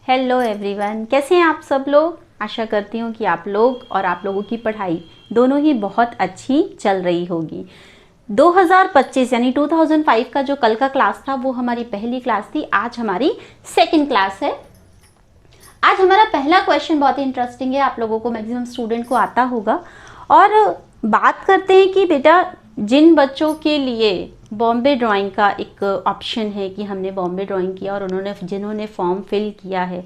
Hello everyone, कैसे हैं आप सब लोग। आशा करती हूँ कि आप लोग और आप लोगों की पढ़ाई दोनों ही बहुत अच्छी चल रही होगी। 2025 यानी 2005 का जो कल का क्लास था वो हमारी पहली क्लास थी। आज हमारी सेकंड क्लास है। आज हमारा पहला क्वेश्चन बहुत ही इंटरेस्टिंग है, आप लोगों को मैक्सिमम स्टूडेंट को आता होगा। और बात करते हैं कि बेटा जिन बच्चों के लिए बॉम्बे ड्राइंग का एक ऑप्शन है कि हमने बॉम्बे ड्राइंग किया और जिन्होंने फॉर्म फिल किया है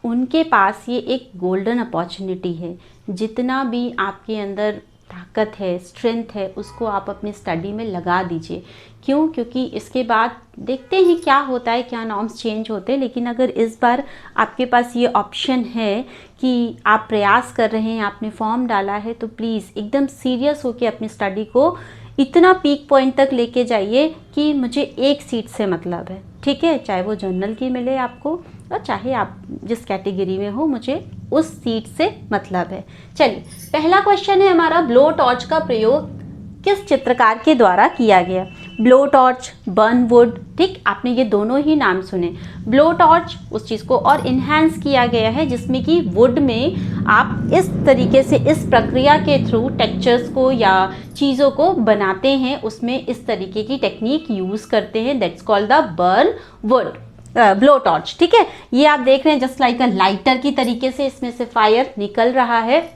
उनके पास ये एक गोल्डन अपॉर्चुनिटी है। जितना भी आपके अंदर ताकत है, स्ट्रेंथ है, उसको आप अपनी स्टडी में लगा दीजिए। क्यों? क्योंकि इसके बाद देखते हैं क्या होता है, क्या नॉर्म्स चेंज होते हैं। लेकिन अगर इस बार आपके पास ये ऑप्शन है कि आप प्रयास कर रहे हैं, आपने फॉर्म डाला है, तो प्लीज़ एकदम सीरियस होकर अपनी स्टडी को इतना पीक पॉइंट तक लेके जाइए कि मुझे एक सीट से मतलब है, ठीक है। चाहे वो जनरल की मिले आपको और चाहे आप जिस कैटेगरी में हो, मुझे उस सीट से मतलब है। चलिए, पहला क्वेश्चन है हमारा, ब्लो टॉर्च का प्रयोग किस चित्रकार के द्वारा किया गया। ब्लो टॉर्च, बर्न वुड, ठीक, आपने ये दोनों ही नाम सुने। ब्लो टॉर्च उस चीज़ को और इन्हांस किया गया है जिसमें कि वुड में आप इस तरीके से इस प्रक्रिया के थ्रू टेक्सचर्स को या चीज़ों को बनाते हैं, उसमें इस तरीके की टेक्निक यूज़ करते हैं। That's called the burn would blow torch, ठीक है। ये आप देख रहे हैं जस्ट लाइक अ लाइटर की तरीके से इसमें से फायर निकल रहा है।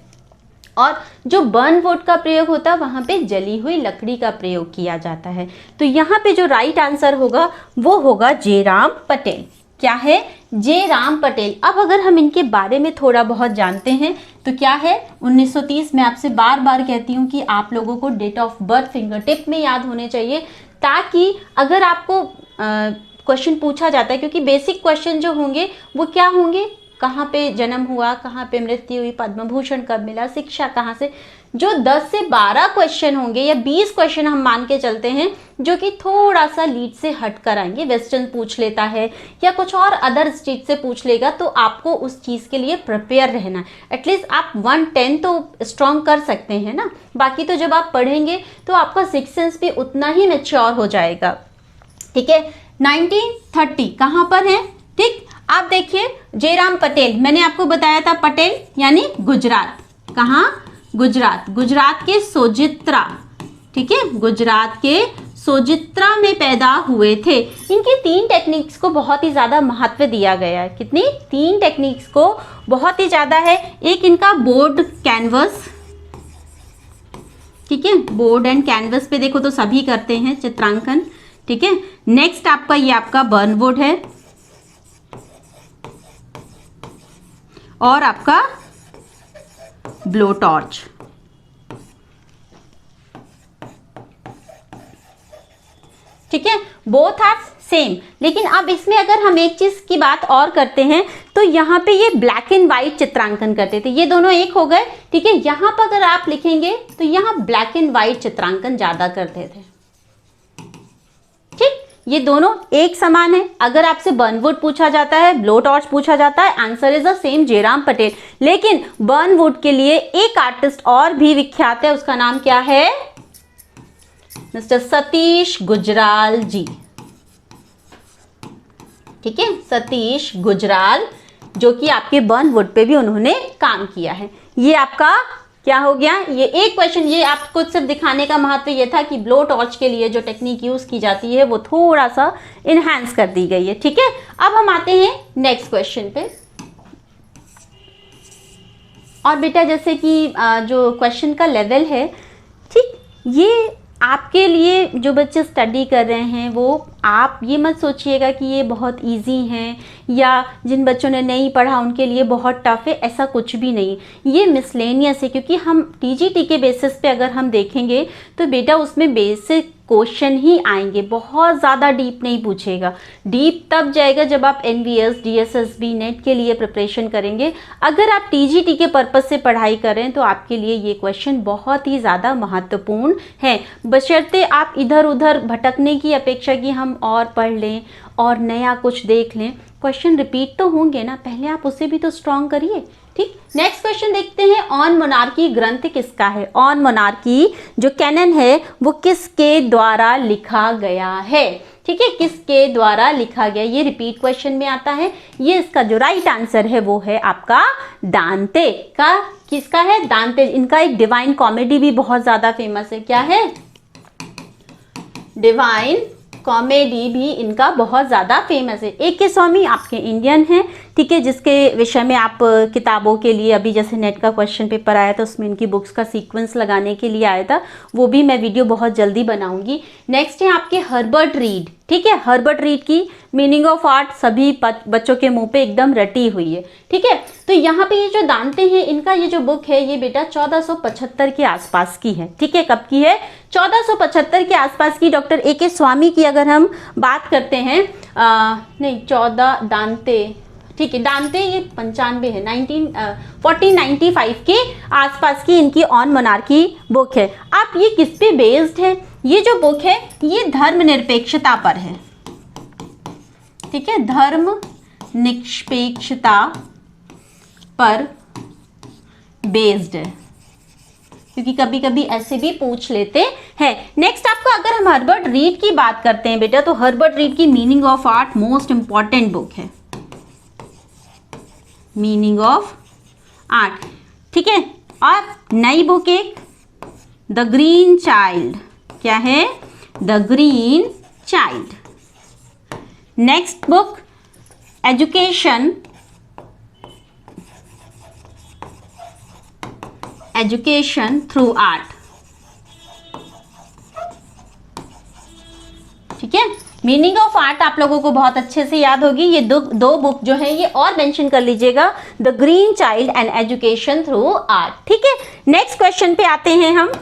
और जो बर्न वुड का प्रयोग होता है वहाँ पे जली हुई लकड़ी का प्रयोग किया जाता है। तो यहाँ पे जो राइट आंसर होगा वो होगा जयराम पटेल। क्या है? जयराम पटेल। अब अगर हम इनके बारे में थोड़ा बहुत जानते हैं तो क्या है, 1930। मैं आपसे बार बार कहती हूँ कि आप लोगों को date of birth finger tip में याद होने चाहिए, ताकि अगर आपको क्वेश्चन पूछा जाता है, क्योंकि बेसिक क्वेश्चन जो होंगे वो क्या होंगे, कहाँ पे जन्म हुआ, कहाँ पे मृत्यु हुई, पद्म भूषण कब मिला, शिक्षा कहाँ से। जो 10 से 12 क्वेश्चन होंगे या 20 क्वेश्चन हम मान के चलते हैं जो कि थोड़ा सा लीड से हट कर आएंगे, वेस्टर्न पूछ लेता है या कुछ और अदर स्टेट से पूछ लेगा, तो आपको उस चीज़ के लिए प्रिपेयर रहना है। एटलीस्ट आप 110 तो स्ट्रॉन्ग कर सकते हैं ना। बाकी तो जब आप पढ़ेंगे तो आपका सिक्स सेंस भी उतना ही मैच्योर हो जाएगा, ठीक है। 1930 कहाँ पर है, ठीक। आप देखिए जयराम पटेल, मैंने आपको बताया था पटेल यानी गुजरात। कहाँ? गुजरात। गुजरात के सोजित्रा, ठीक है, गुजरात के सोजित्रा में पैदा हुए थे। इनकी 3 टेक्निक्स को बहुत ही ज़्यादा महत्व दिया गया है। कितनी? 3 टेक्निक्स को बहुत ही ज़्यादा है। एक इनका बोर्ड कैनवस, ठीक है, बोर्ड एंड कैनवस पे देखो तो सभी करते हैं चित्रांकन, ठीक है। नेक्स्ट आपका ये आपका बर्न वुड है और आपका ब्लो टॉर्च, ठीक है। Both are same. लेकिन अब इसमें अगर हम एक चीज की बात और करते हैं तो यहाँ पे ये ब्लैक एंड व्हाइट चित्रांकन करते थे, ये दोनों एक हो गए, ठीक है। यहाँ पर अगर आप लिखेंगे तो यहाँ ब्लैक एंड व्हाइट चित्रांकन ज्यादा करते थे, ठीक। ये दोनों एक समान है। अगर आपसे बर्न वुड पूछा जाता है, ब्लो टॉर्च पूछा जाता है, answer is the same, Jairam Patel. लेकिन बर्न वुड के लिए एक आर्टिस्ट और भी विख्यात है, उसका नाम क्या है? मिस्टर सतीश गुजराल जी, ठीक है, सतीश गुजराल, जो कि आपके बर्न वुड पे भी उन्होंने काम किया है। ये आपका क्या हो गया, ये एक क्वेश्चन। ये आपको सिर्फ दिखाने का महत्व ये था कि ब्लो टॉर्च के लिए जो टेक्निक यूज की जाती है वो थोड़ा सा इनहैंस कर दी गई है, ठीक है। अब हम आते हैं नेक्स्ट क्वेश्चन पे। और बेटा जैसे कि जो क्वेश्चन का लेवल है, ठीक, ये आपके लिए जो बच्चे स्टडी कर रहे हैं वो आप ये मत सोचिएगा कि ये बहुत इजी हैं या जिन बच्चों ने नहीं पढ़ा उनके लिए बहुत टफ है, ऐसा कुछ भी नहीं। ये मिसलेनियस है, क्योंकि हम टीजीटी के बेसिस पे अगर हम देखेंगे तो बेटा उसमें बेसिक क्वेश्चन ही आएंगे, बहुत ज़्यादा डीप नहीं पूछेगा। डीप तब जाएगा जब आप एनवीएस, डीएसएसबी, नेट के लिए प्रिपरेशन करेंगे। अगर आप टीजीटी के पर्पस से पढ़ाई करें तो आपके लिए ये क्वेश्चन बहुत ही ज़्यादा महत्वपूर्ण है, बशर्ते आप इधर उधर भटकने की अपेक्षा कि हम और पढ़ लें और नया कुछ देख लें। क्वेश्चन रिपीट तो होंगे ना, पहले आप उसे भी तो स्ट्रॉन्ग करिए, ठीक। नेक्स्ट क्वेश्चन देखते हैं, ऑन मोनार्की ग्रंथ किसका है? ऑन मोनार्की जो कैनन है वो किसके द्वारा लिखा गया है? ठीक है, किसके द्वारा लिखा गया, ये रिपीट क्वेश्चन में आता है। ये इसका जो राइट आंसर है वो है आपका दांते का। किसका है? दांते। इनका एक डिवाइन कॉमेडी भी बहुत ज्यादा फेमस है। क्या है? डिवाइन कॉमेडी भी इनका बहुत ज़्यादा फेमस है। A.K. स्वामी आपके इंडियन हैं, ठीक है, जिसके विषय में आप किताबों के लिए अभी जैसे नेट का क्वेश्चन पेपर आया था उसमें इनकी बुक्स का सीक्वेंस लगाने के लिए आया था, वो भी मैं वीडियो बहुत जल्दी बनाऊंगी। नेक्स्ट है आपके हर्बर्ट रीड, ठीक है, हर्बर्ट रीड की मीनिंग ऑफ आर्ट सभी बच्चों के मुंह पे एकदम रटी हुई है, ठीक है। तो यहाँ पे ये जो दांते हैं, इनका ये जो बुक है ये बेटा 1475 के आसपास की है, ठीक है। कब की है? 1475 के आसपास की। Doctor A.K. स्वामी की अगर हम बात करते हैं, नहीं 14 दांते, ठीक है, दांते ये 95 है, 1495 के आसपास की इनकी ऑन मोनार्की बुक है। आप ये किस पे बेस्ड है? ये जो बुक है ये धर्मनिरपेक्षता पर है, ठीक है, धर्म निरपेक्षता पर बेस्ड है, क्योंकि कभी कभी ऐसे भी पूछ लेते हैं। नेक्स्ट आपको अगर हम हर्बर्ट रीड की बात करते हैं बेटा, तो हर्बर्ट रीड की meaning of art most important book है, मीनिंग ऑफ आर्ट, ठीक है। और नई बुक एक द ग्रीन चाइल्ड, क्या है? The green child. Next book education, education through art, ठीक है। मीनिंग ऑफ आर्ट आप लोगों को बहुत अच्छे से याद होगी। ये दो बुक जो है ये और मेंशन कर लीजिएगा, the green child and education through art, ठीक है। नेक्स्ट क्वेश्चन पे आते हैं हम।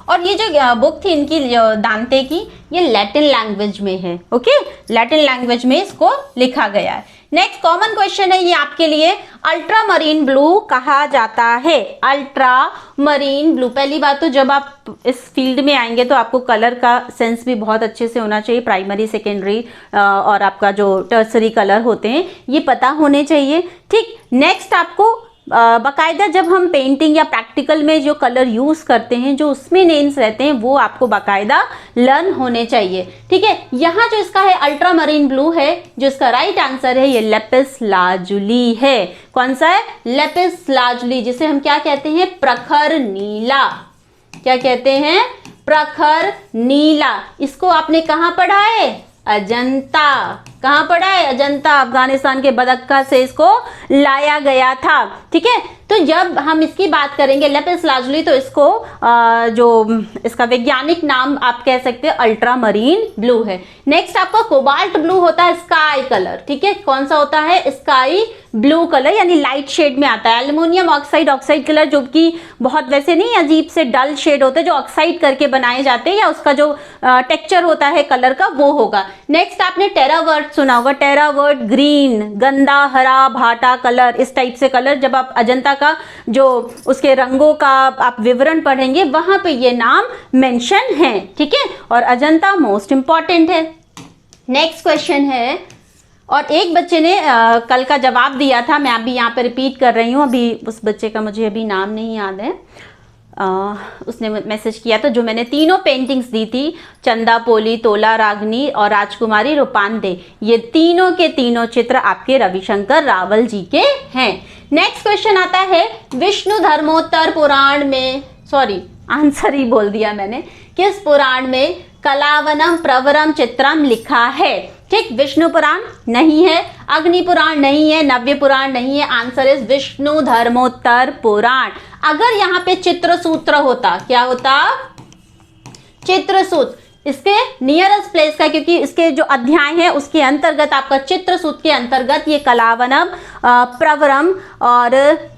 और ये जो बुक थी इनकी दांते की, ये लैटिन लैंग्वेज में है, ओके, लैटिन लैंग्वेज में इसको लिखा गया है। नेक्स्ट कॉमन क्वेश्चन है ये आपके लिए, अल्ट्रा मरीन ब्लू कहा जाता है, अल्ट्रा मरीन ब्लू। पहली बात तो जब आप इस फील्ड में आएंगे तो आपको कलर का सेंस भी बहुत अच्छे से होना चाहिए, प्राइमरी सेकेंडरी और आपका जो टर्सरी कलर होते हैं ये पता होने चाहिए, ठीक। नेक्स्ट आपको बाकायदा जब हम पेंटिंग या प्रैक्टिकल में जो कलर यूज करते हैं, जो उसमें नेम्स रहते हैं वो आपको बाकायदा लर्न होने चाहिए, ठीक है। यहाँ जो इसका है अल्ट्रा मरीन ब्लू है, जो इसका राइट आंसर है ये लेपिस लाजुली है। कौन सा है? लेपिस लाजुली, जिसे हम क्या कहते हैं? प्रखर नीला। क्या कहते हैं? प्रखर नीला। इसको आपने कहाँ पढ़ा है? अजंता। कहाँ पढ़ा है? अजंता, अफगानिस्तान के बदक्का से इसको लाया गया था, ठीक है। तो जब हम इसकी बात करेंगे लेपिस लाजुली, तो इसको जो इसका वैज्ञानिक नाम आप कह सकते हैं अल्ट्रा मरीन ब्लू है। नेक्स्ट आपका कोबाल्ट ब्लू होता है, स्काई कलर, ठीक है। कौन सा होता है? स्काई ब्लू कलर, यानी लाइट शेड में आता है। एल्युमिनियम ऑक्साइड कलर, जो कि बहुत वैसे नहीं अजीब से डल शेड होते हैं, जो ऑक्साइड करके बनाए जाते हैं, या उसका जो टेक्सचर होता है कलर का वो होगा। नेक्स्ट आपने टेरावर्ट सुना होगा, टेरावर्ट ग्रीन, गंदा हरा भाटा कलर, इस टाइप से कलर। जब आप अजंता का जो उसके रंगों का आप विवरण पढ़ेंगे वहां पे ये नाम मेंशन है, ठीक है। और अजंता मोस्ट इंपॉर्टेंट है। नेक्स्ट क्वेश्चन है, और एक बच्चे ने कल का जवाब दिया था, मैं अभी यहाँ पे रिपीट कर रही हूँ, अभी उस बच्चे का मुझे अभी नाम नहीं याद है। उसने मैसेज किया था, जो मैंने तीनों पेंटिंग्स दी थी, चंदा पोली, तोला रागनी और राजकुमारी रूपांदे, ये तीनों के तीनों चित्र आपके रविशंकर रावल जी के हैं। नेक्स्ट क्वेश्चन आता है, विष्णु धर्मोत्तर पुराण में, सॉरी आंसर ही बोल दिया मैंने, किस पुराण में कलावनम प्रवरम चित्रम लिखा है? ठीक, विष्णु पुराण नहीं है, अग्नि पुराण नहीं है, नव्य पुराण नहीं है, आंसर इज विष्णु धर्मोत्तर पुराण। अगर यहाँ पे चित्रसूत्र होता, क्या होता? चित्रसूत्र, इसके नियरेस्ट प्लेस का, क्योंकि इसके जो अध्याय है उसके अंतर्गत आपका चित्रसूत्र के अंतर्गत ये कलावनम प्रवरम और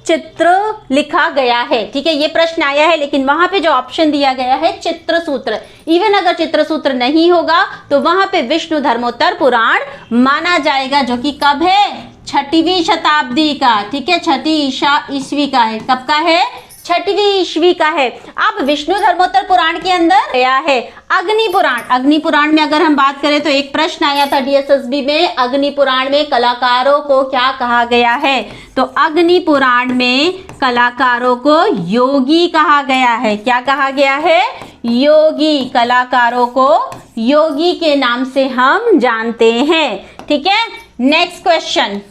चित्र लिखा गया है, ठीक है। ये प्रश्न आया है, लेकिन वहां पे जो ऑप्शन दिया गया है चित्रसूत्र, इवन अगर चित्रसूत्र नहीं होगा तो वहां पे विष्णु धर्मोत्तर पुराण माना जाएगा, जो कि कब है? 6वीं शताब्दी का, ठीक है, 6वीं ईस्वी का है। कब का है? 6वीं ईस्वी का है। अब विष्णु धर्मोत्तर पुराण के अंदर आया है अग्नि पुराण। अग्नि पुराण में अगर हम बात करें तो एक प्रश्न आया था डीएसएसबी में, अग्नि पुराण में कलाकारों को क्या कहा गया है? तो अग्नि पुराण में कलाकारों को योगी कहा गया है। क्या कहा गया है? योगी, कलाकारों को योगी के नाम से हम जानते हैं। ठीक है, नेक्स्ट क्वेश्चन।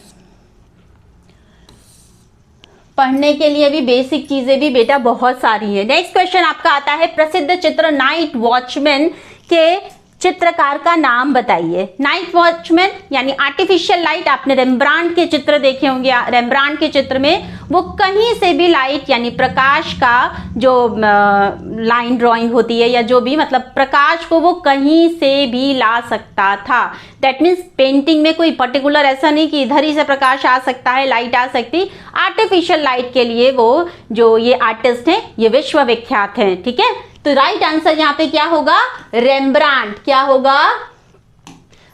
पढ़ने के लिए भी बेसिक चीजें भी बेटा बहुत सारी है। नेक्स्ट क्वेश्चन आपका आता है, प्रसिद्ध चित्र नाइट वॉचमैन के चित्रकार का नाम बताइए। नाइट वॉचमैन यानी आर्टिफिशियल लाइट, आपने रेम्ब्रांड के चित्र देखे होंगे। रेम्ब्रांड के चित्र में वो कहीं से भी लाइट यानी प्रकाश का जो लाइन ड्राइंग होती है या जो भी मतलब प्रकाश को वो कहीं से भी ला सकता था। दैट मीन्स पेंटिंग में कोई पर्टिकुलर ऐसा नहीं कि इधर ही से प्रकाश आ सकता है, लाइट आ सकती। आर्टिफिशियल लाइट के लिए वो जो ये आर्टिस्ट हैं ये विश्वविख्यात हैं। ठीक है, तो राइट आंसर यहाँ पे क्या होगा, रेम्ब्रांड। क्या होगा,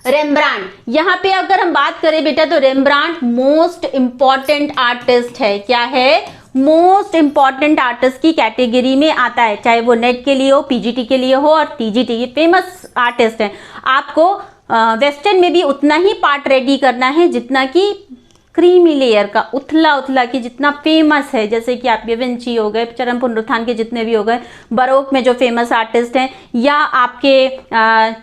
रेम्ब्रांड। यहाँ पे अगर हम बात करें बेटा तो रेम्ब्रांड मोस्ट इंपॉर्टेंट आर्टिस्ट है। क्या है, मोस्ट इंपॉर्टेंट आर्टिस्ट की कैटेगरी में आता है, चाहे वो नेट के लिए हो, पीजीटी के लिए हो और टीजीटी। ये फेमस आर्टिस्ट है। आपको वेस्टर्न में भी उतना ही पार्ट रेडी करना है जितना कि क्रीमी लेयर का, उथला उथला की जितना फेमस है, जैसे कि आप विंची हो गए, चरम पुनरुत्थान के जितने भी हो गए, बरोक में जो फेमस आर्टिस्ट हैं, या आपके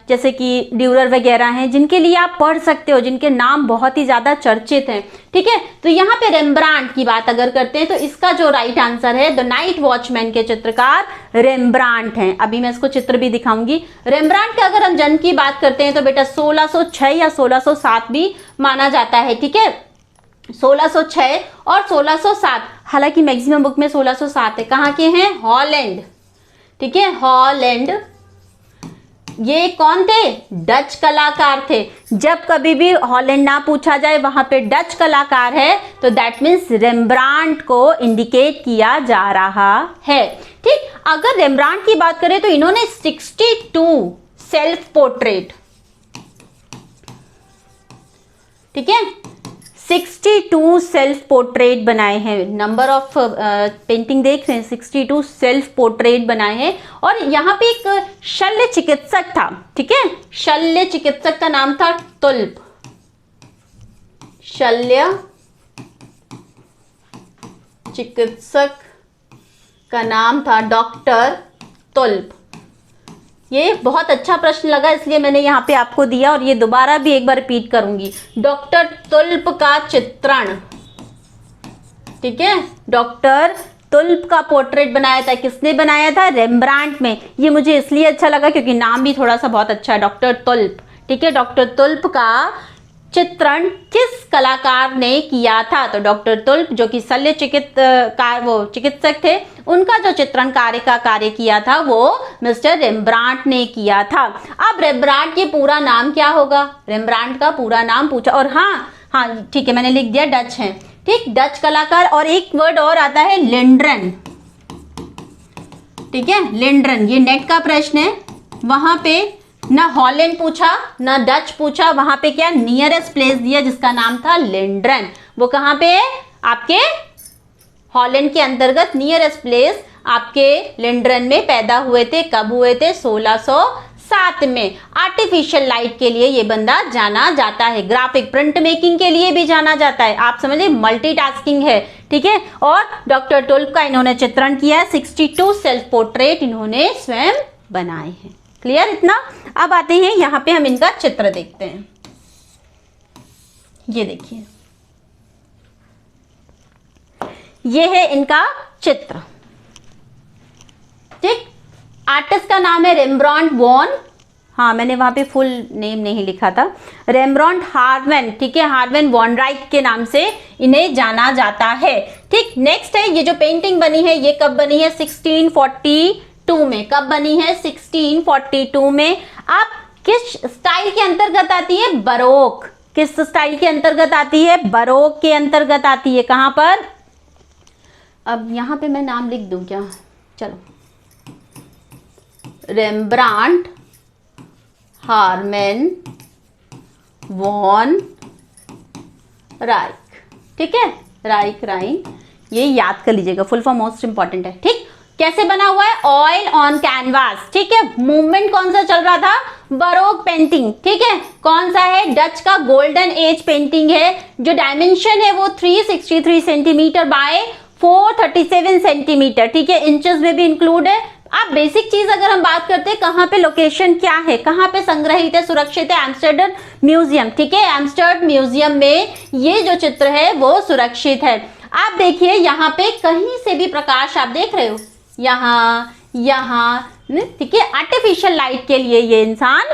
जैसे कि ड्यूरर वगैरह हैं, जिनके लिए आप पढ़ सकते हो, जिनके नाम बहुत ही ज़्यादा चर्चित हैं। ठीक है, तो यहाँ पे रेम्ब्रांड की बात अगर करते हैं तो इसका जो राइट आंसर है, द नाइट वॉचमैन के चित्रकार रेम्ब्रांड हैं। अभी मैं इसको चित्र भी दिखाऊंगी। रेम्ब्रांड का अगर हम जन्म की बात करते हैं तो बेटा 1606 या 1607 भी माना जाता है। ठीक है, 1606 और 1607, हालांकि मैक्सिमम बुक में 1607 है। कहाँ के हैं, हॉलैंड। ठीक है, हॉलैंड। ये कौन थे, डच कलाकार थे। जब कभी भी हॉलैंड ना पूछा जाए वहां पे डच कलाकार है तो दैट मीन्स रेम्ब्रांड को इंडिकेट किया जा रहा है। ठीक, अगर रेम्ब्रांड की बात करें तो इन्होंने 62 सेल्फ पोर्ट्रेट, ठीक है, 62 सेल्फ पोर्ट्रेट बनाए हैं। नंबर ऑफ पेंटिंग देख रहे हैं, 62 सेल्फ पोर्ट्रेट बनाए हैं। और यहाँ पे एक शल्य चिकित्सक था। ठीक है, शल्य चिकित्सक का नाम था तुल्प। शल्य चिकित्सक का नाम था डॉक्टर तुल्प। ये बहुत अच्छा प्रश्न लगा इसलिए मैंने यहाँ पे आपको दिया और ये दोबारा भी एक बार रिपीट करूंगी। डॉक्टर तुल्प का चित्रण, ठीक है, डॉक्टर तुल्प का पोर्ट्रेट बनाया था। किसने बनाया था, रेम्ब्रांड में। ये मुझे इसलिए अच्छा लगा क्योंकि नाम भी थोड़ा सा बहुत अच्छा है, डॉक्टर तुल्प। ठीक है, डॉक्टर तुल्प का चित्रण किस कलाकार ने किया था, तो डॉक्टर तुल्प जो कि शल्य चिकित्सक थे, उनका जो चित्रण कार्य किया था वो मिस्टर रेम्ब्रांड ने किया था। अब रेम्ब्रांड के पूरा नाम क्या होगा, रेम्ब्रांड का पूरा नाम पूछा। और हाँ ठीक है, मैंने लिख दिया डच है। ठीक, डच कलाकार। और एक वर्ड और आता है लिंड्रन। ठीक है, लिंड्रन, ये नेट का प्रश्न है। वहां पे ना हॉलैंड पूछा ना डच पूछा, वहां पे क्या नियरेस्ट प्लेस दिया जिसका नाम था लिंड्रन। वो कहां पे है, आपके हॉलैंड के अंतर्गत नियरेस्ट प्लेस आपके लिंड्रन में पैदा हुए थे। कब हुए थे, 1607 में। आर्टिफिशियल लाइट के लिए ये बंदा जाना जाता है, ग्राफिक प्रिंट मेकिंग के लिए भी जाना जाता है। आप समझिए मल्टीटास्किंग है। ठीक है, और डॉक्टर तुल्प का इन्होंने चित्रण किया है। 62 सेल्फ पोर्ट्रेट इन्होंने स्वयं बनाए हैं। क्लियर इतना। अब आते हैं यहाँ पे हम इनका चित्र देखते हैं। ये देखिए, ये है इनका चित्र। ठीक, आर्टिस्ट का नाम है रेम्ब्रांड वॉन, हाँ मैंने वहां पे फुल नेम नहीं लिखा था, रेम्ब्रांड हार्वेन। ठीक है, हार्वेन वॉन राइट के नाम से इन्हें जाना जाता है। ठीक, नेक्स्ट है ये जो पेंटिंग बनी है, ये कब बनी है, 1642 में। कब बनी है, 1642 में। आप किस स्टाइल के अंतर्गत आती है, बरोक। किस स्टाइल के अंतर्गत आती है, बरोक के अंतर्गत आती है। कहां पर, अब यहां पे मैं नाम लिख दूं क्या, चलो, रेम्ब्रांड हार्वेन वॉन राइक। ठीक है, राइक राइन, ये याद कर लीजिएगा, फुल फॉर्म मोस्ट इंपॉर्टेंट है। ठीक, कैसे बना हुआ है, ऑयल ऑन कैनवास। ठीक है, मूवमेंट कौन सा चल रहा था, बरोक पेंटिंग। ठीक है, कौन सा है, डच का गोल्डन एज पेंटिंग है। जो डायमेंशन है वो 363 सेंटीमीटर बाय 437 सेंटीमीटर। ठीक है, इंचेस में भी इंक्लूड है। आप बेसिक चीज अगर हम बात करते हैं, कहाँ पे लोकेशन क्या है, कहाँ पे संग्रहित है, सुरक्षित है, एम्स्टर्डम म्यूजियम, ठीक है, एम्स्टर्डम म्यूजियम में ये जो चित्र है वो सुरक्षित है। आप देखिए यहाँ पे कहीं से भी प्रकाश आप देख रहे हो, यहाँ ठीक है, आर्टिफिशियल लाइट के लिए ये इंसान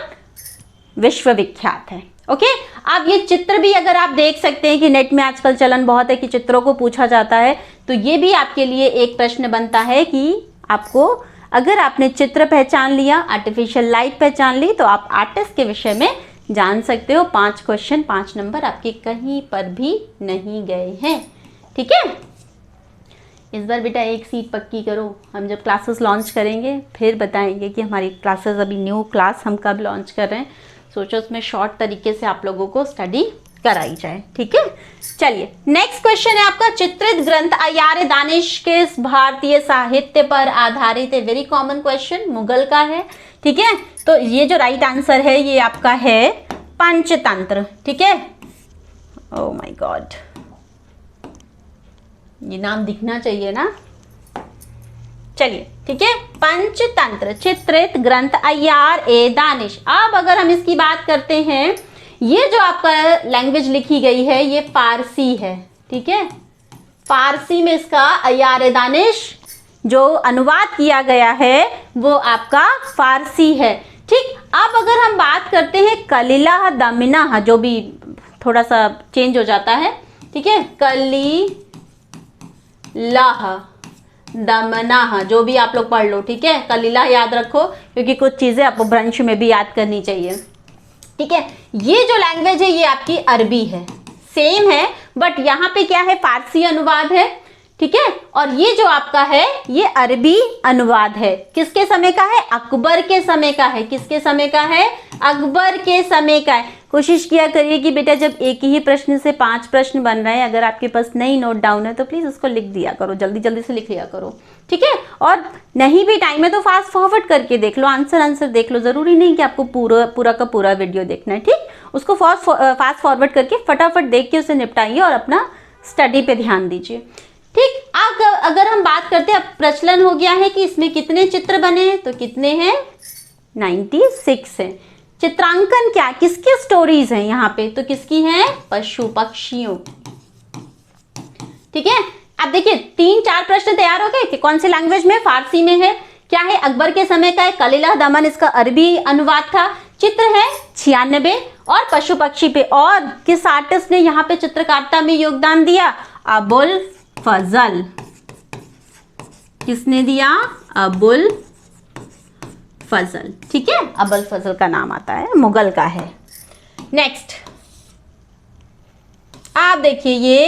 विश्वविख्यात है। ओके, अब ये चित्र भी अगर आप देख सकते हैं कि नेट में आजकल चलन बहुत है कि चित्रों को पूछा जाता है, तो ये भी आपके लिए एक प्रश्न बनता है कि आपको, अगर आपने चित्र पहचान लिया, आर्टिफिशियल लाइट पहचान ली, तो आप आर्टिस्ट के विषय में जान सकते हो। 5 क्वेश्चन 5 नंबर आपके कहीं पर भी नहीं गए हैं, ठीक है। इस बार बेटा एक सीट पक्की करो, हम जब क्लासेस लॉन्च करेंगे फिर बताएंगे कि हमारी क्लासेस, अभी न्यू क्लास हम कब लॉन्च कर रहे हैं, सोचो उसमें शॉर्ट तरीके से आप लोगों को स्टडी कराई जाए, ठीक है। चलिए नेक्स्ट क्वेश्चन है आपका, चित्रित ग्रंथ अय्यार दानिश किस भारतीय साहित्य पर आधारित है। वेरी कॉमन क्वेश्चन, मुगल का है, ठीक है। तो ये जो राइट आंसर है ये आपका है पंचतंत्र, ठीक है। ओह माय गॉड, ये नाम दिखना चाहिए ना। चलिए ठीक है, पंचतंत्र चित्रित ग्रंथ अय्यार ए दानिश। अब अगर हम इसकी बात करते हैं, ये जो आपका लैंग्वेज लिखी गई है ये फारसी है, ठीक है। फारसी में इसका अय्यार ए दानिश जो अनुवाद किया गया है वो आपका फारसी है, ठीक। अब अगर हम बात करते हैं कलिला दमिना, जो भी थोड़ा सा चेंज हो जाता है, ठीक है, कलिला दमना, जो भी आप लोग पढ़ लो, ठीक है। कलिला याद रखो क्योंकि कुछ चीजें आपको ब्रंश में भी याद करनी चाहिए, ठीक है। ये जो लैंग्वेज है ये आपकी अरबी है, सेम है, बट यहाँ पे क्या है, फारसी अनुवाद है, ठीक है। और ये जो आपका है ये अरबी अनुवाद है। किसके समय का है, अकबर के समय का है। किसके समय का है, अकबर के समय का है। कोशिश किया करिए कि बेटा जब एक ही प्रश्न से 5 प्रश्न बन रहे हैं, अगर आपके पास नहीं नोट डाउन है तो प्लीज उसको लिख दिया करो, जल्दी जल्दी से लिख लिया करो, ठीक है। और नहीं भी टाइम है तो फास्ट फॉरवर्ड करके देख लो, आंसर देख लो, जरूरी नहीं कि आपको पूरा का पूरा वीडियो देखना है, ठीक। उसको फास्ट फॉरवर्ड करके फटाफट देख के उसे निपटाइए और अपना स्टडी पे ध्यान दीजिए, ठीक। अगर हम बात करते हैं, अब प्रचलन हो गया है कि इसमें कितने चित्र बने हैं, तो कितने हैं, 96 है। चित्रांकन क्या, किसकी स्टोरीज हैं यहाँ पे, तो किसकी हैं, पशु पक्षियों, ठीक है। अब देखिए 3-4 प्रश्न तैयार हो गए कि कौन से लैंग्वेज में, फारसी में है, क्या है, अकबर के समय का है, कलिला दमन इसका अरबी अनुवाद था, चित्र है 96 और पशु पक्षी पे। और किस आर्टिस्ट ने यहाँ पे चित्रकारिता में योगदान दिया, अबुल फजल। किसने दिया, अबुल फजल, ठीक है। अबुल फजल का नाम आता है, मुगल का है। नेक्स्ट आप देखिए, ये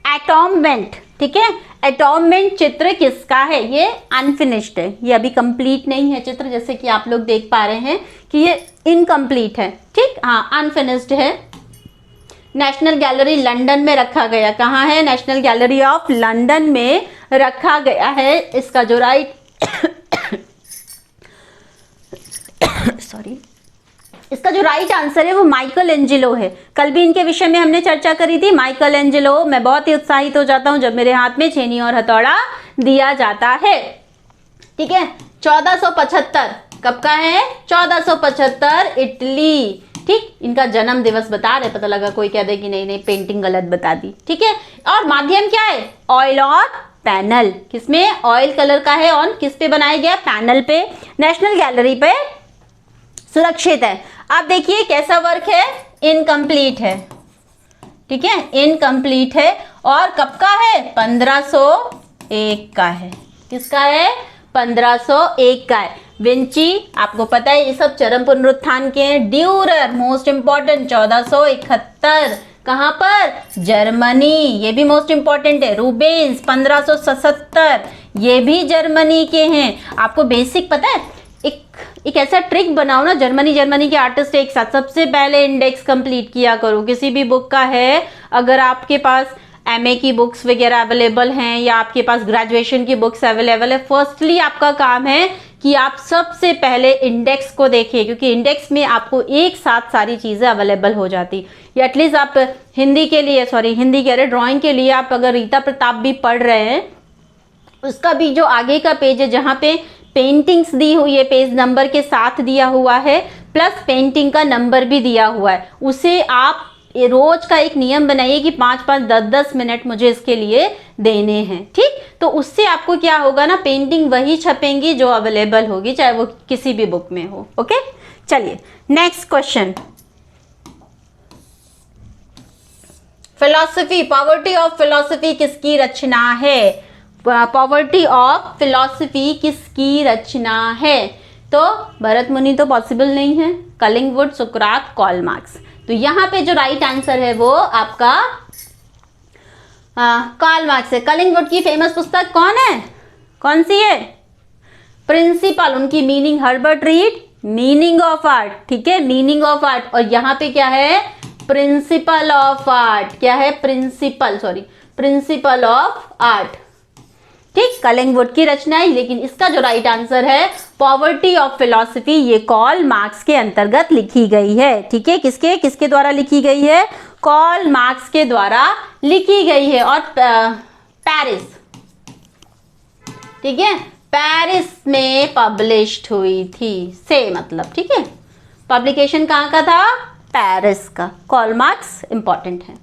एटॉर्नमेंट, ठीक है। एटॉर्नमेंट चित्र किसका है, ये अनफिनिश्ड है, ये अभी कंप्लीट नहीं है चित्र, जैसे कि आप लोग देख पा रहे हैं कि ये इनकम्प्लीट है, ठीक, हाँ अनफिनिश्ड है। नेशनल गैलरी लंदन में रखा गया, कहाँ है, नेशनल गैलरी ऑफ लंदन में रखा गया है। इसका जो राइट सॉरी, इसका जो राइट आंसर है वो माइकल एंजेलो है। कल भी इनके विषय में हमने चर्चा करी थी, माइकल एंजेलो। मैं बहुत ही उत्साहित हो जाता हूं जब मेरे हाथ में छेनी और हथौड़ा दिया जाता है, ठीक है। 1475 कब का है, 1475 इटली, ठीक। इनका जन्म दिवस बता रहे, पता लगा कोई कह दे कि नहीं पेंटिंग गलत बता दी, ठीक है। और माध्यम क्या है, ऑयल और पैनल, किसमें, ऑयल कलर का है, और किस पे बनाया गया, पैनल पे, नेशनल गैलरी पे सुरक्षित है। आप देखिए कैसा वर्क है, इनकम्प्लीट है, ठीक है, इनकम्प्लीट है। और कब का है, 1501 का है। किसका है, 1501 का है। विंची, आपको पता है ये सब चरम पुनरुत्थान के हैं। ड्यूरर मोस्ट इंपॉर्टेंट 1471, कहां पर, जर्मनी, ये भी मोस्ट इंपॉर्टेंट है। रूबेन्स 1577, ये भी जर्मनी के हैं। आपको बेसिक पता है, एक ऐसा ट्रिक बनाओ ना, जर्मनी के आर्टिस्ट एक साथ, सबसे पहले इंडेक्स कंप्लीट किया करो। किसी भी बुक का है, अगर आपके पास एमए की बुक्स वगैरह अवेलेबल हैं या आपके पास ग्रेजुएशन की बुक्स अवेलेबल है, फर्स्टली आपका काम है कि आप सबसे पहले इंडेक्स को देखिए, क्योंकि इंडेक्स में आपको एक साथ सारी चीज़ें अवेलेबल हो जाती। या एटलीस्ट आप हिंदी के लिए, हिंदी कह रहे, ड्राइंग के लिए आप अगर रीता प्रताप भी पढ़ रहे हैं उसका भी जो आगे का पेज है जहाँ पे पेंटिंग्स दी हुई है, पेज नंबर के साथ दिया हुआ है, प्लस पेंटिंग का नंबर भी दिया हुआ है, उसे आप रोज का एक नियम बनाइए कि 5-5, 10-10 मिनट मुझे इसके लिए देने हैं। ठीक, तो उससे आपको क्या होगा ना, पेंटिंग वही छपेंगी जो अवेलेबल होगी, चाहे वो किसी भी बुक में हो। ओके, चलिए next question. Philosophy, poverty of philosophy किसकी रचना है? पॉवर्टी ऑफ फिलॉसफी किसकी रचना है? तो भरत मुनि तो पॉसिबल नहीं है, कलिंगवुड, सुकरात, कार्ल मार्क्स। तो यहाँ पे जो राइट आंसर है वो आपका कार्ल मार्क्स है। कलिंगवुड की फेमस पुस्तक कौन है, कौन सी है? प्रिंसिपल। उनकी meaning, Herbert read, meaning of art. ठीक है, मीनिंग ऑफ आर्ट। और यहाँ पे क्या है? Principle of art. क्या है? Principle of art. ठीक, कलिंगवुड की रचना है, लेकिन इसका जो राइट आंसर है पॉवर्टी ऑफ फिलॉसफी, ये कार्ल मार्क्स के अंतर्गत लिखी गई है। ठीक है, किसके द्वारा लिखी गई है? कार्ल मार्क्स के द्वारा लिखी गई है। और पेरिस, ठीक है, पेरिस में पब्लिश्ड हुई थी, से मतलब। ठीक है, पब्लिकेशन कहाँ का था? पेरिस का। कार्ल मार्क्स इंपॉर्टेंट है।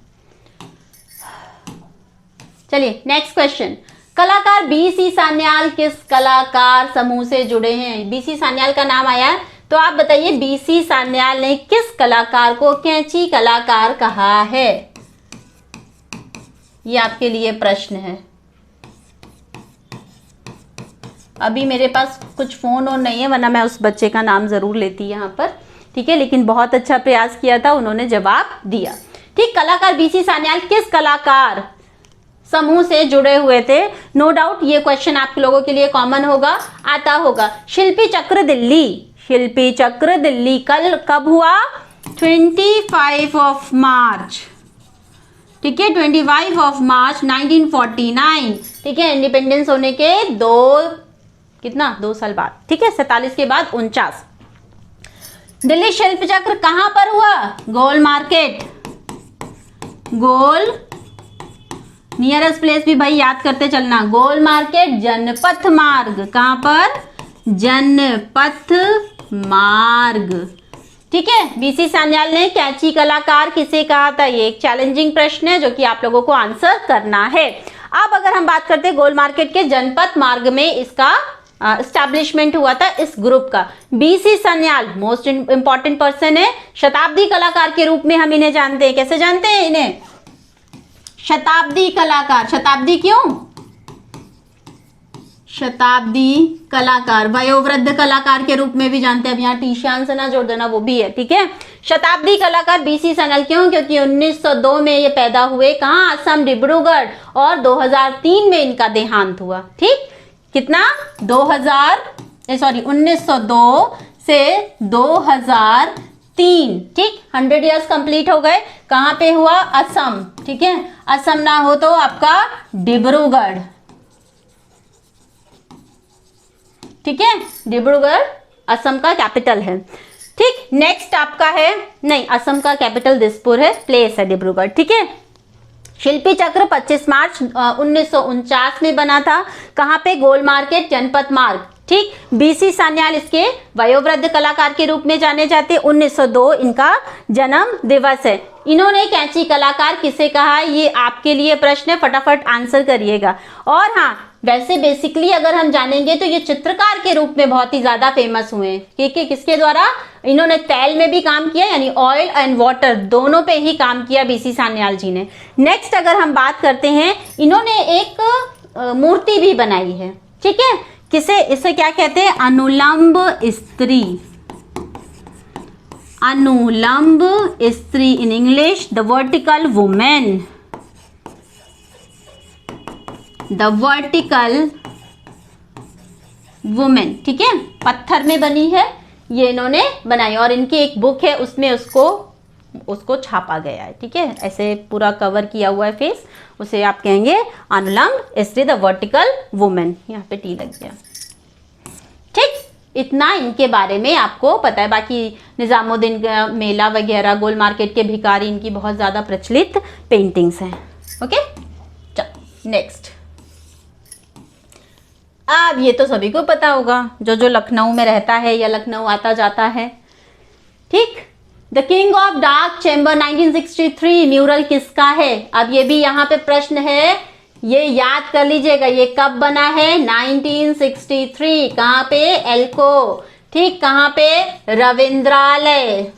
चलिए नेक्स्ट क्वेश्चन। कलाकार बीसी सान्याल किस कलाकार समूह से जुड़े हैं? बीसी सान्याल का नाम आया है, तो आप बताइए बीसी सान्याल ने किस कलाकार को कैंची कलाकार कहा है? ये आपके लिए प्रश्न है। अभी मेरे पास कुछ फोन और नहीं है, वरना मैं उस बच्चे का नाम जरूर लेती यहाँ पर। ठीक है, लेकिन बहुत अच्छा प्रयास किया था, उन्होंने जवाब दिया। ठीक, कलाकार बीसी सान्याल किस कलाकार समूह से जुड़े हुए थे? नो डाउट ये क्वेश्चन आप लोगों के लिए कॉमन होगा, आता होगा। शिल्पी चक्र दिल्ली, शिल्पी चक्र दिल्ली कब हुआ? 25 ऑफ मार्च। ठीक है, 25 ऑफ मार्च 1949। ठीक है, इंडिपेंडेंस होने के दो साल बाद। ठीक है, 47 के बाद 49। दिल्ली शिल्प चक्र कहां पर हुआ? गोल मार्केट। गोल नियरेस्ट प्लेस भी भाई याद करते चलना, गोल मार्केट, जनपथ मार्ग। कहां पर? जनपथ मार्ग। ठीक है, बीसी सान्याल ने कैंची कलाकार किसे कहा था? ये एक चैलेंजिंग प्रश्न है जो कि आप लोगों को आंसर करना है। अब अगर हम बात करते हैं गोल मार्केट के जनपथ मार्ग में इसका एस्टैब्लिशमेंट हुआ था, इस ग्रुप का। BC Sanyal most important person है, शताब्दी कलाकार के रूप में हम इन्हें जानते हैं। कैसे जानते हैं इन्हें? शताब्दी कलाकार। शताब्दी क्यों? शताब्दी कलाकार, वयोवृद्ध कलाकार के रूप में भी जानते हैं। अब यहाँ टीशान से ना जोड़ देना, वो भी है। ठीक है, शताब्दी कलाकार बीसी सान्याल क्यों? क्योंकि 1902 में ये पैदा हुए। कहाँ? असम, डिब्रूगढ़। और 2003 में इनका देहांत हुआ। ठीक, कितना? 1902 से 2003। ठीक, 100 इयर्स कंप्लीट हो गए। कहाँ पे हुआ? असम। ठीक है, असम ना हो तो आपका डिब्रूगढ़। ठीक है, डिब्रूगढ़ असम का कैपिटल है। ठीक, नेक्स्ट आपका है, नहीं, असम का कैपिटल दिसपुर है, प्लेस है डिब्रूगढ़। ठीक है, शिल्पी चक्र 25 मार्च 1949 में बना था। कहाँ पे? गोल मार्केट, जनपथ मार्ग। ठीक, बीसी सान्याल इसके वयोवृद्ध कलाकार के रूप में जाने जाते। 1902 इनका जन्म दिवस है। इन्होंने कैंची कलाकार किसे कहा? ये आपके लिए प्रश्न है, फटाफट आंसर करिएगा। और हाँ, वैसे बेसिकली अगर हम जानेंगे तो ये चित्रकार के रूप में बहुत ही ज्यादा फेमस हुए। किसके द्वारा? इन्होंने तेल में भी काम किया, यानी ऑयल एंड वाटर दोनों पे ही काम किया बीसी सान्याल जी ने। नेक्स्ट अगर हम बात करते हैं, इन्होंने एक मूर्ति भी बनाई है। ठीक है, किसे, इसे क्या कहते हैं? अनुलंब स्त्री। अनुलंब स्त्री in English the vertical women. The vertical women. ठीक है, पत्थर में बनी है, ये इन्होंने बनाई। और इनकी एक बुक है, उसमें उसको छापा गया है। ठीक है, ऐसे पूरा कवर किया हुआ है फेस, उसे आप कहेंगे अनुलंब स्त्री द वर्टिकल वुमेन। यहाँ पे टी लग गया। ठीक, इतना इनके बारे में आपको पता है। बाकी निजामुद्दीन का मेला वगैरह, गोल मार्केट के भिखारी, इनकी बहुत ज्यादा प्रचलित पेंटिंग्स हैं। ओके, चलो नेक्स्ट। अब ये तो सभी को पता होगा जो जो लखनऊ में रहता है या लखनऊ आता जाता है। ठीक, the king of dark chamber 1963 mural किसका है? अब ये भी यहाँ पे प्रश्न है, ये याद कर लीजिएगा, ये कब बना है? 1963। कहाँ पे? एल्को। ठीक, कहाँ पे? रविंद्रालय।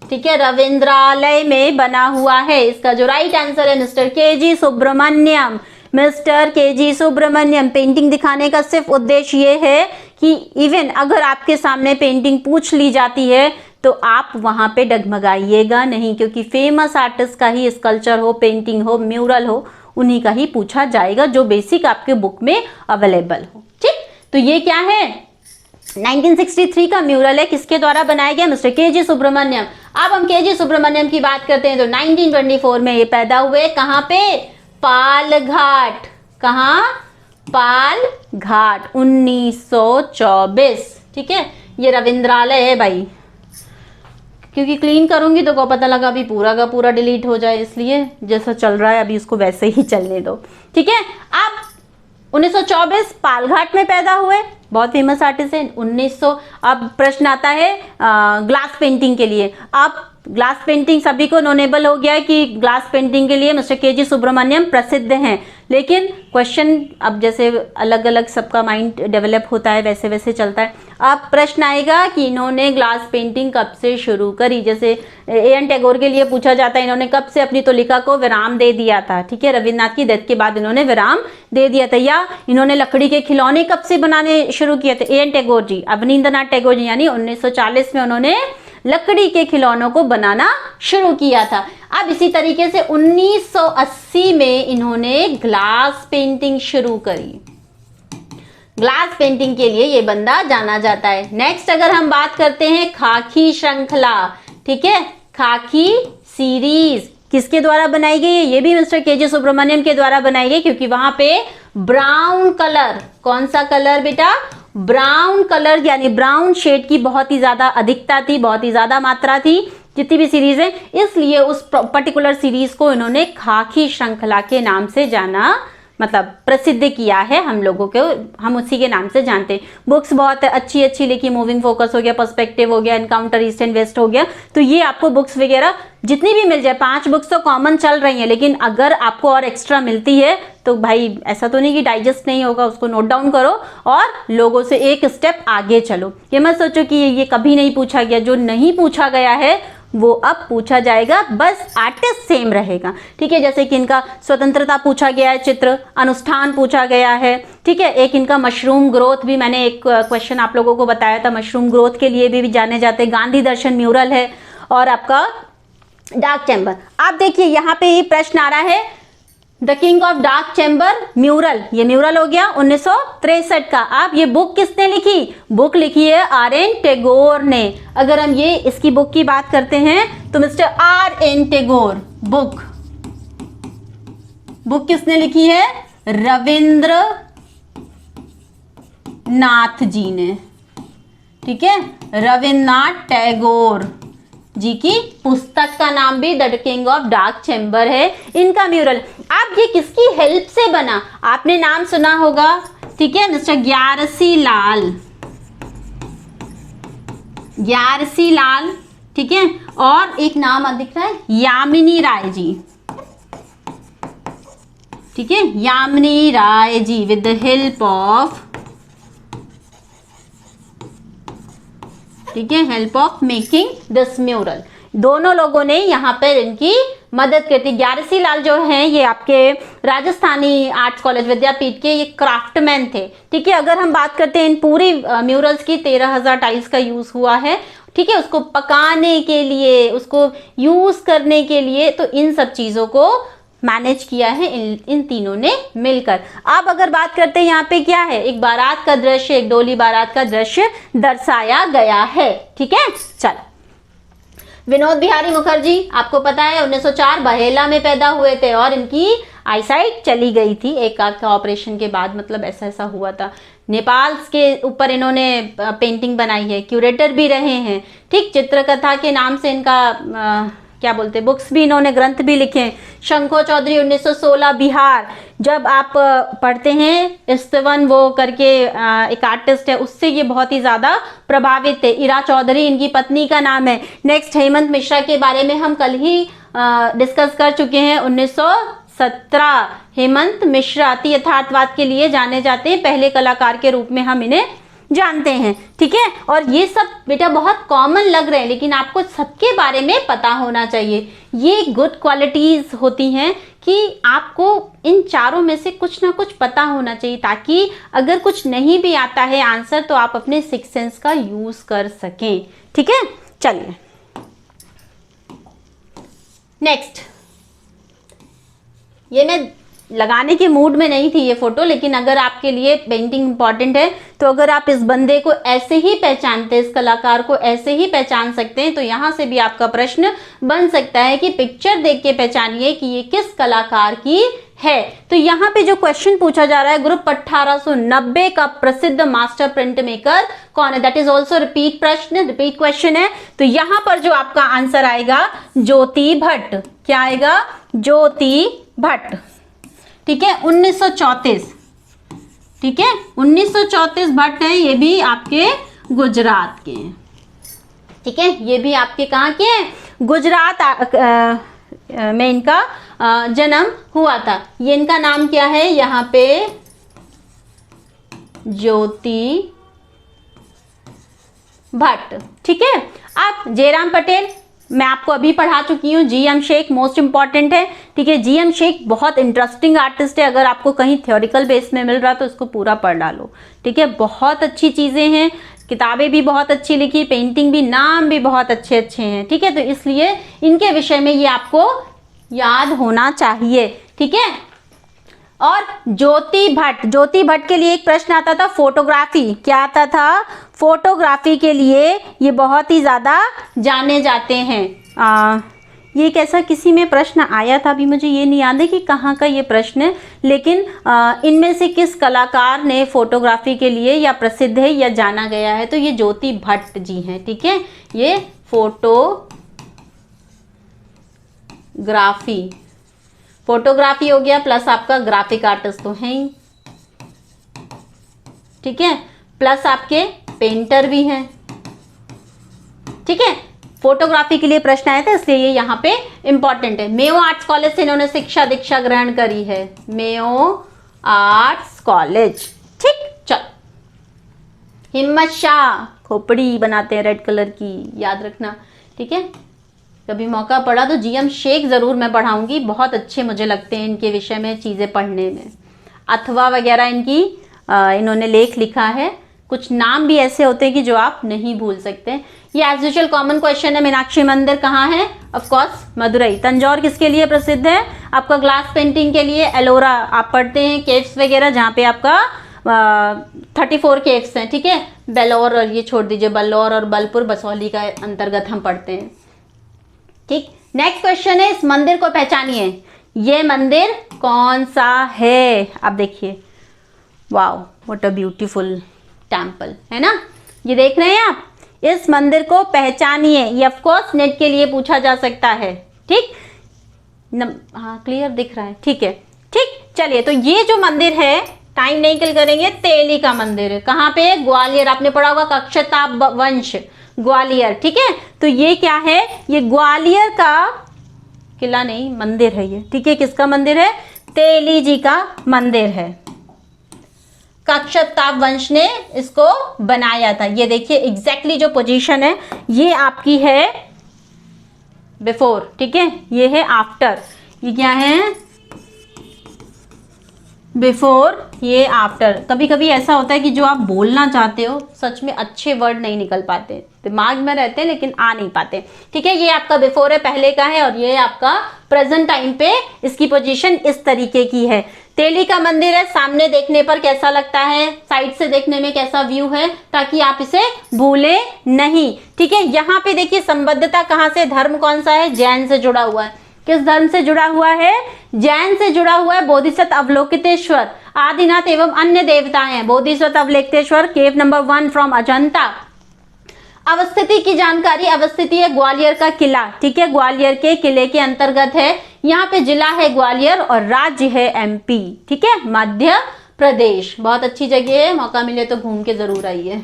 ठीक है, रविंद्रालय में बना हुआ है। इसका जो राइट आंसर है mister K G. Subramaniam. Mister K G. Subramaniam. Painting दिखाने का सिर्फ उद्देश्य ये है कि इवन अगर आपके सामने पेंटिंग पूछ ली जाती है तो आप वहां पे डगमगाइएगा नहीं, क्योंकि फेमस आर्टिस्ट का ही स्कल्पचर हो, पेंटिंग हो, म्यूरल हो, उन्हीं का ही पूछा जाएगा जो बेसिक आपके बुक में अवेलेबल हो। ठीक, तो ये क्या है? 1963 का म्यूरल है। किसके द्वारा बनाया गया? Mister K G. सुब्रमण्यम। अब हम के.जी. सुब्रमण्यम की बात करते हैं तो 1924 में ये पैदा हुए। कहाँ पे? पालघाट। कहाँ? पालघाट। 1924। ठीक है, ये रविंद्रालय है भाई, क्योंकि क्लीन करूंगी तो को पता लगा अभी पूरा का पूरा डिलीट हो जाए, इसलिए जैसा चल रहा है अभी उसको वैसे ही चलने दो। ठीक है, अब 1924 पालघाट में पैदा हुए, बहुत फेमस आर्टिस्ट है। 1900, अब प्रश्न आता है ग्लास पेंटिंग के लिए। अब ग्लास पेंटिंग सभी को नोनेबल हो गया है कि ग्लास पेंटिंग के लिए मिस्टर के.जी. सुब्रमण्यम प्रसिद्ध हैं, लेकिन क्वेश्चन अब जैसे अलग अलग सबका माइंड डेवलप होता है वैसे वैसे चलता है। अब प्रश्न आएगा कि इन्होंने ग्लास पेंटिंग कब से शुरू करी। जैसे ए.एन. टैगोर के लिए पूछा जाता है इन्होंने कब से अपनी तुलिका को विराम दे दिया था। ठीक है, रविन्द्रनाथ की डेथ के बाद इन्होंने विराम दे दिया था। या इन्होंने लकड़ी के खिलौने कब से बनाने शुरू किए थे? ए.एन. टैगोर जी, अवनींद्रनाथ टैगोर जी, यानी 1940 में उन्होंने लकड़ी के खिलौनों को बनाना शुरू किया था। अब इसी तरीके से 1980 में इन्होंने ग्लास पेंटिंग शुरू करी। ग्लास पेंटिंग के लिए ये बंदा जाना जाता है। नेक्स्ट अगर हम बात करते हैं खाकी श्रृंखला, ठीक है, खाकी सीरीज किसके द्वारा बनाई गई है? ये भी मिस्टर के.जी. सुब्रमण्यम के द्वारा बनाई गई, क्योंकि वहां पे ब्राउन कलर, कौन सा कलर बेटा? ब्राउन कलर, यानी ब्राउन शेड की बहुत ही ज्यादा अधिकता थी, बहुत ही ज्यादा मात्रा थी जितनी भी सीरीज है, इसलिए उस पर्टिकुलर सीरीज को इन्होंने खाकी श्रृंखला के नाम से जाना, मतलब प्रसिद्ध किया है हम लोगों को, हम उसी के नाम से जानते हैं। बुक्स बहुत अच्छी अच्छी लिखी, मूविंग फोकस हो गया, पर्सपेक्टिव हो गया, एनकाउंटर ईस्ट एंड वेस्ट हो गया, तो ये आपको बुक्स वगैरह जितनी भी मिल जाए, 5 बुक्स तो कॉमन चल रही हैं, लेकिन अगर आपको और एक्स्ट्रा मिलती है तो भाई ऐसा तो नहीं कि डाइजेस्ट नहीं होगा, उसको नोट डाउन करो और लोगों से एक स्टेप आगे चलो। ये मत सोचो कि ये कभी नहीं पूछा गया, जो नहीं पूछा गया है वो अब पूछा जाएगा, बस आर्टिस्ट सेम रहेगा। ठीक है, जैसे कि इनका स्वतंत्रता पूछा गया है, चित्र अनुष्ठान पूछा गया है। ठीक है, एक इनका मशरूम ग्रोथ भी, मैंने एक क्वेश्चन आप लोगों को बताया था, मशरूम ग्रोथ के लिए भी जाने जाते हैं। गांधी दर्शन म्यूरल है और आपका डार्क चैम्बर। आप देखिए यहाँ पे ये प्रश्न आ रहा है, the king of dark chamber mural, ये म्यूरल हो गया 1963 का। आप ये बुक किसने लिखी? बुक लिखी है R.N. टैगोर ने। अगर हम ये इसकी बुक की बात करते हैं तो मिस्टर R.N. टैगोर, बुक किसने लिखी है? रविंद्र नाथ जी ने। ठीक है, रविन्द्रनाथ टैगोर जी की पुस्तक का नाम भी the king of dark chamber है, इनका म्यूरल। अब ये किसकी हेल्प से बना? आपने नाम सुना होगा, ठीक है, मिस्टर ग्यारसी लाल, ठीक है, और एक नाम दिख रहा है यामिनी राय जी। ठीक है, Yamini Rai ji with the help of, ठीक है, help of making this mural. दोनों लोगों ने यहाँ पर इनकी मदद की थी। ग्यारसी लाल जो हैं ये आपके राजस्थानी आर्ट्स कॉलेज विद्यापीठ के ये क्राफ्टमैन थे। ठीक है, अगर हम बात करते हैं इन पूरी म्यूरल्स की 13,000 टाइल्स का यूज हुआ है। ठीक है, उसको पकाने के लिए, उसको यूज करने के लिए, तो इन सब चीजों को मैनेज किया है इन तीनों ने मिलकर। अब अगर बात करते हैं यहाँ पे क्या है, एक बारात का दृश्य, एक डोली बारात का दृश्य दर्शाया गया है। ठीक है, चलो, विनोद बिहारी मुखर्जी आपको पता है 1904 बहेला में पैदा हुए थे और इनकी आईसाइट चली गई थी एक आंख का ऑपरेशन के बाद, मतलब ऐसा हुआ था। नेपाल के ऊपर इन्होंने पेंटिंग बनाई है, क्यूरेटर भी रहे हैं। ठीक, चित्रकथा के नाम से इनका क्या बोलते हैं, बुक्स भी इन्होंने, ग्रंथ भी लिखे हैं। शंको चौधरी 1916 बिहार, जब आप पढ़ते हैं स्तवन वो करके एक आर्टिस्ट है, उससे ये बहुत ही ज़्यादा प्रभावित थे। इरा चौधरी इनकी पत्नी का नाम है। नेक्स्ट हेमंत मिश्रा के बारे में हम कल ही डिस्कस कर चुके हैं। 1917 हेमंत मिश्रा अति यथार्थवाद के लिए जाने जाते हैं, पहले कलाकार के रूप में हम इन्हें जानते हैं। ठीक है, और ये सब बेटा बहुत कॉमन लग रहे हैं, लेकिन आपको सबके बारे में पता होना चाहिए। ये गुड क्वालिटीज होती हैं कि आपको इन चारों में से कुछ ना कुछ पता होना चाहिए, ताकि अगर कुछ नहीं भी आता है आंसर तो आप अपने सिक्स सेंस का यूज कर सकें। ठीक है, चलिए नेक्स्ट। ये मैं लगाने के मूड में नहीं थी ये फोटो, लेकिन अगर आपके लिए पेंटिंग इंपॉर्टेंट है तो अगर आप इस बंदे को ऐसे ही पहचानते हैं, इस कलाकार को ऐसे ही पहचान सकते हैं, तो यहाँ से भी आपका प्रश्न बन सकता है कि पिक्चर देख के पहचानिए कि ये किस कलाकार की है। तो यहाँ पे जो क्वेश्चन पूछा जा रहा है, ग्रुप 1890 का प्रसिद्ध मास्टर प्रिंट मेकर कौन है? दैट इज ऑल्सो रिपीट प्रश्न, रिपीट क्वेश्चन है। तो यहाँ पर जो आपका आंसर आएगा ज्योति भट्ट। क्या आएगा? ज्योति भट्ट। ठीक है, 1934। ठीक है, 1934 भट्ट है, ये भी आपके गुजरात के हैं। ठीक है, ये भी आपके कहाँ के हैं? गुजरात में इनका जन्म हुआ था। ये इनका नाम क्या है यहाँ पे? ज्योति भट्ट। ठीक है, अब जयराम पटेल मैं आपको अभी पढ़ा चुकी हूँ। जीएम शेख मोस्ट इंपॉर्टेंट है। ठीक है, जीएम शेख बहुत इंटरेस्टिंग आर्टिस्ट है, अगर आपको कहीं थ्योरिकल बेस में मिल रहा तो इसको पूरा पढ़ डालो। ठीक है, बहुत अच्छी चीज़ें हैं, किताबें भी बहुत अच्छी लिखी, पेंटिंग भी, नाम भी बहुत अच्छे अच्छे हैं। ठीक है, तो इसलिए इनके विषय में ये आपको याद होना चाहिए। ठीक है, और ज्योति भट्ट, ज्योति भट्ट के लिए एक प्रश्न आता था फोटोग्राफी। क्या आता था? फोटोग्राफी के लिए ये बहुत ही ज़्यादा जाने जाते हैं। ये कैसा किसी में प्रश्न आया था, अभी मुझे ये नहीं याद है कि कहाँ का ये प्रश्न है, लेकिन इनमें से किस कलाकार ने फोटोग्राफी के लिए या प्रसिद्ध है या जाना गया है? तो ये ज्योति भट्ट जी हैं। ठीक है, ये फोटोग्राफी हो गया, प्लस आपका ग्राफिक आर्टिस्ट तो है ही। ठीक है, प्लस आपके पेंटर भी हैं। ठीक है, फोटोग्राफी के लिए प्रश्न आए थे, इसलिए ये यहाँ पे इंपॉर्टेंट है। मेयो आर्ट्स कॉलेज से इन्होंने शिक्षा दीक्षा ग्रहण करी है। Mayo arts college. ठीक, चल। हिम्मत शाह खोपड़ी बनाते हैं रेड कलर की, याद रखना। ठीक है, कभी मौका पड़ा तो जीएम शेख ज़रूर मैं पढ़ाऊंगी, बहुत अच्छे मुझे लगते हैं इनके विषय में चीज़ें पढ़ने में। अथवा वगैरह इनकी इन्होंने लेख लिखा है। कुछ नाम भी ऐसे होते हैं कि जो आप नहीं भूल सकते। ये एज यूजुअल कॉमन क्वेश्चन है। मीनाक्षी मंदिर कहाँ है? Of course Madurai. तंजौर किसके लिए प्रसिद्ध है? आपका ग्लास पेंटिंग के लिए। एलोरा आप पढ़ते हैं केव्स वगैरह, जहाँ पे आपका 34 केव्स हैं। ठीक है, बेलौर और ये छोड़ दीजिए, बल्लौर और बलपुर बसौली का अंतर्गत हम पढ़ते हैं। ठीक, नेक्स्ट क्वेश्चन है, इस मंदिर को पहचानिए। ये मंदिर कौन सा है? आप देखिए, wow what a beautiful temple है ना, ये देख रहे हैं आप। इस मंदिर को पहचानिए। ये ऑफ कोर्स नेट के लिए पूछा जा सकता है। ठीक, हाँ क्लियर दिख रहा है। ठीक है, ठीक, चलिए। तो ये जो मंदिर है, टाइम नहीं किल करेंगे, तेली का मंदिर है। कहाँ पे? ग्वालियर। आपने पढ़ा होगा कक्षताप वंश, ग्वालियर। ठीक है, तो ये क्या है? ये ग्वालियर का किला नहीं, मंदिर है ये। ठीक है, किसका मंदिर है? तेली जी का मंदिर है। कक्षताप वंश ने इसको बनाया था। ये देखिए एग्जैक्टली जो पोजीशन है, ये आपकी है बिफोर। ठीक है, ये है आफ्टर। ये क्या है? बिफोर, ये आफ्टर। कभी कभी ऐसा होता है कि जो आप बोलना चाहते हो सच में अच्छे वर्ड नहीं निकल पाते, दिमाग में रहते हैं लेकिन आ नहीं पाते। ठीक है, ये आपका बिफोर है, पहले का है, और ये आपका प्रेजेंट टाइम पे इसकी पोजीशन इस तरीके की है। तेली का मंदिर है। सामने देखने पर कैसा लगता है, साइड से देखने में कैसा व्यू है, ताकि आप इसे भूले नहीं। ठीक है, यहाँ पे देखिए संबद्धता कहाँ से, धर्म कौन सा है? जैन से जुड़ा हुआ है। किस धर्म से जुड़ा हुआ है? जैन से जुड़ा हुआ है। बोधिसत्व अवलोकितेश्वर, आदिनाथ एवं अन्य देवताएं हैं। Bodhisattva Avalokiteshvara, cave number 1 from Ajanta. अवस्थिति की जानकारी, अवस्थिति है ग्वालियर का किला, ठीक है, ग्वालियर के किले के अंतर्गत है। यहाँ पे जिला है ग्वालियर और राज्य है एमपी, ठीक है, मध्य प्रदेश। बहुत अच्छी जगह है, मौका मिले तो घूम के जरूर आइए,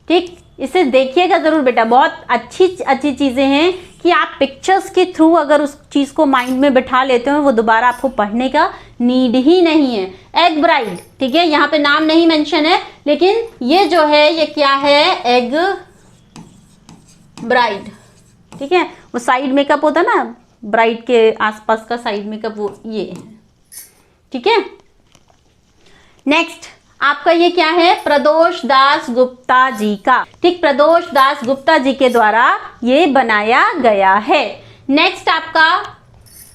ठीक। इसे देखिएगा जरूर बेटा, बहुत अच्छी अच्छी चीजें हैं कि आप पिक्चर्स के थ्रू अगर उस चीज को माइंड में बिठा लेते हो, वो दोबारा आपको पढ़ने का नीड ही नहीं है। एग ब्राइड, ठीक है, यहाँ पे नाम नहीं मेंशन है, लेकिन ये जो है ये क्या है, एग ब्राइड, ठीक है, वो साइड मेकअप होता है ना ब्राइड के आसपास का साइड मेकअप, वो ये है, ठीक है। नेक्स्ट आपका ये क्या है, प्रदोष दास गुप्ता जी का, ठीक, प्रदोष दास गुप्ता जी के द्वारा ये बनाया गया है। नेक्स्ट आपका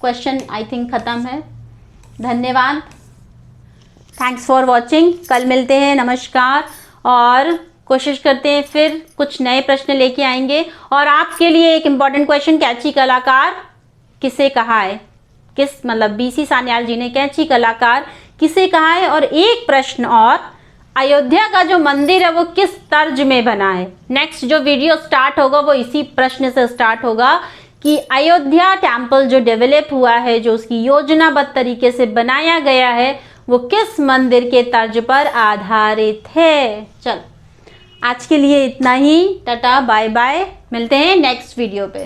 क्वेश्चन आई थिंक खत्म है। धन्यवाद, थैंक्स फॉर वॉचिंग। कल मिलते हैं, नमस्कार। और कोशिश करते हैं फिर कुछ नए प्रश्न लेके आएंगे। और आपके लिए एक इम्पॉर्टेंट क्वेश्चन, कैंची कलाकार किसे कहा है, किस मतलब बीसी सान्याल जी ने कैंची कलाकार किसे कहा है। और एक प्रश्न और, अयोध्या का जो मंदिर है वो किस तर्ज में बना है। नेक्स्ट जो वीडियो स्टार्ट होगा वो इसी प्रश्न से स्टार्ट होगा कि अयोध्या टेम्पल जो डेवलप हुआ है, जो उसकी योजनाबद्ध तरीके से बनाया गया है, वो किस मंदिर के तर्ज पर आधारित है। चल आज के लिए इतना ही, टाटा बाय बाय, मिलते हैं नेक्स्ट वीडियो पे।